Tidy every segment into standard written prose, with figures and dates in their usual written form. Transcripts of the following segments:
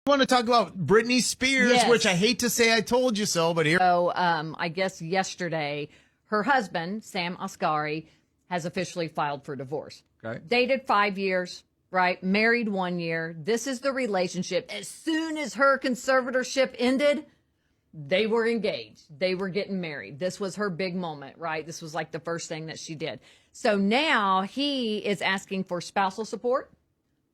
I want to talk about Brittany Spears, Yes. which I hate to say I told you so, but here. So I guess yesterday, her husband, Sam Asghari, has officially filed for divorce. Okay. Dated 5 years, right? Married 1 year. This is the relationship. As soon as her conservatorship ended, they were engaged. They were getting married. This was her big moment, right? This was like the first thing that she did. So now he is asking for spousal support,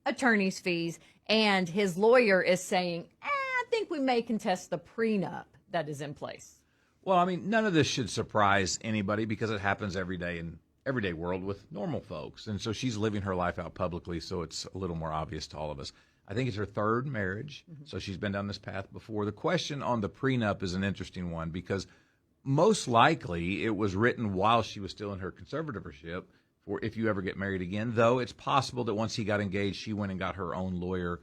attorney's fees, and his lawyer is saying, I think we may contest the prenup that is in place. Well, I mean, none of this should surprise anybody because it happens every day in everyday world with normal folks. And so she's living her life out publicly, so it's a little more obvious to all of us. I think it's her third marriage, so she's been down this path before. The question on the prenup is an interesting one because most likely it was written while she was still in her conservatorship for if you ever get married again, though it's possible that once he got engaged, she went and got her own lawyer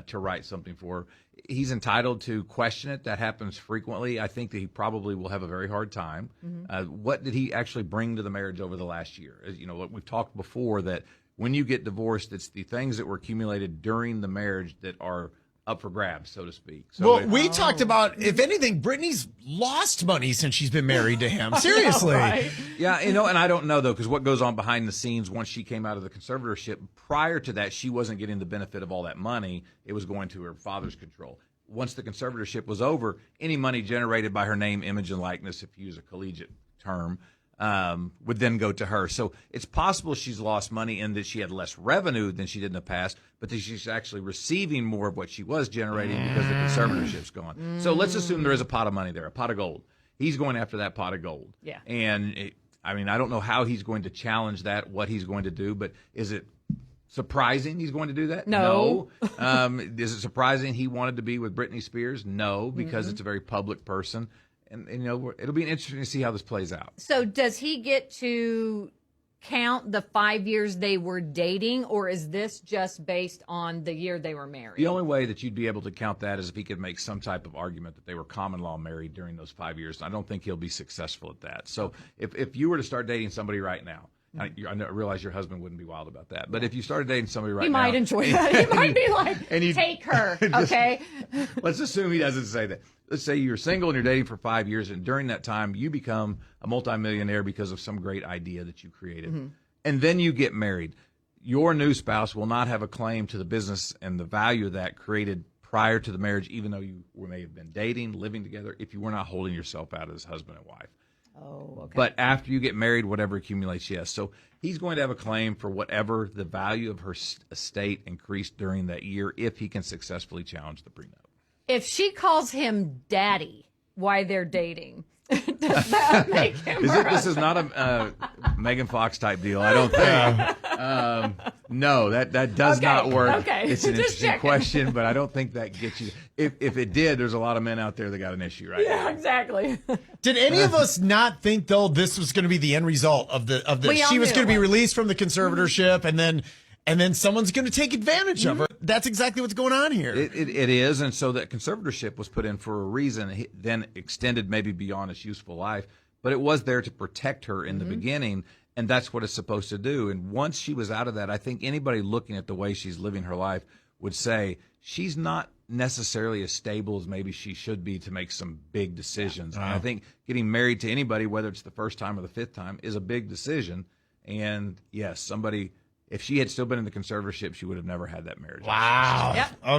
to write something for her. He's entitled to question it. That happens frequently. I think that he probably will have a very hard time. What did he actually bring to the marriage over the last year? As you know, we've talked before that when you get divorced, it's the things that were accumulated during the marriage that are up for grabs, so to speak. So Well, we talked about, if anything, Brittany's lost money since she's been married to him. Seriously. Right? Yeah, and I don't know, though, because what goes on behind the scenes once she came out of the conservatorship, prior to that, she wasn't getting the benefit of all that money. It was going to her father's control. Once the conservatorship was over, any money generated by her name, image, and likeness, if you use a collegiate term, would then go to her. So it's possible she's lost money in that she had less revenue than she did in the past, but that she's actually receiving more of what she was generating because the conservatorship's gone. So let's assume there is a pot of money there, a pot of gold. He's going after that pot of gold. Yeah. And, I don't know how he's going to challenge that, what he's going to do, but is it surprising he's going to do that? No. Is it surprising he wanted to be with Brittany Spears? No, because it's a very public person. And it'll be interesting to see how this plays out. So does he get to count the 5 years they were dating, or is this just based on the year they were married? The only way that you'd be able to count that is if he could make some type of argument that they were common law married during those 5 years. I don't think he'll be successful at that. So if you were to start dating somebody right now, I realize your husband wouldn't be wild about that, but if you started dating somebody right now, He might enjoy that. He might be like, take her, okay? Let's assume he doesn't say that. Let's say you're single and you're dating for 5 years, and during that time you become a multimillionaire because of some great idea that you created. And then you get married. Your new spouse will not have a claim to the business and the value of that created prior to the marriage, even though you may have been dating, living together, if you were not holding yourself out as husband and wife. Oh, okay. But after you get married, whatever accumulates, yes. So he's going to have a claim for whatever the value of her estate increased during that year if he can successfully challenge the prenup. If she calls him daddy while they're dating, does that make him This is not a Megan Fox type deal, I don't think. No, that does not work. Okay. It's an Just interesting checking. question, but I don't think that gets you. If it did, there's a lot of men out there that got an issue right Yeah, now. exactly. Did any of us not think, though, this was going to be the end result of this? We all She was knew going to be it was. released from the conservatorship, and then someone's going to take advantage of her. That's exactly what's going on here. It is, and so that conservatorship was put in for a reason, then extended maybe beyond its useful life, but it was there to protect her in the beginning, and that's what it's supposed to do. And once she was out of that, I think anybody looking at the way she's living her life would say she's not necessarily as stable as maybe she should be to make some big decisions. And I think getting married to anybody, whether it's the first time or the fifth time, is a big decision. And yes, if she had still been in the conservatorship, she would have never had that marriage. Wow. Yep. Okay.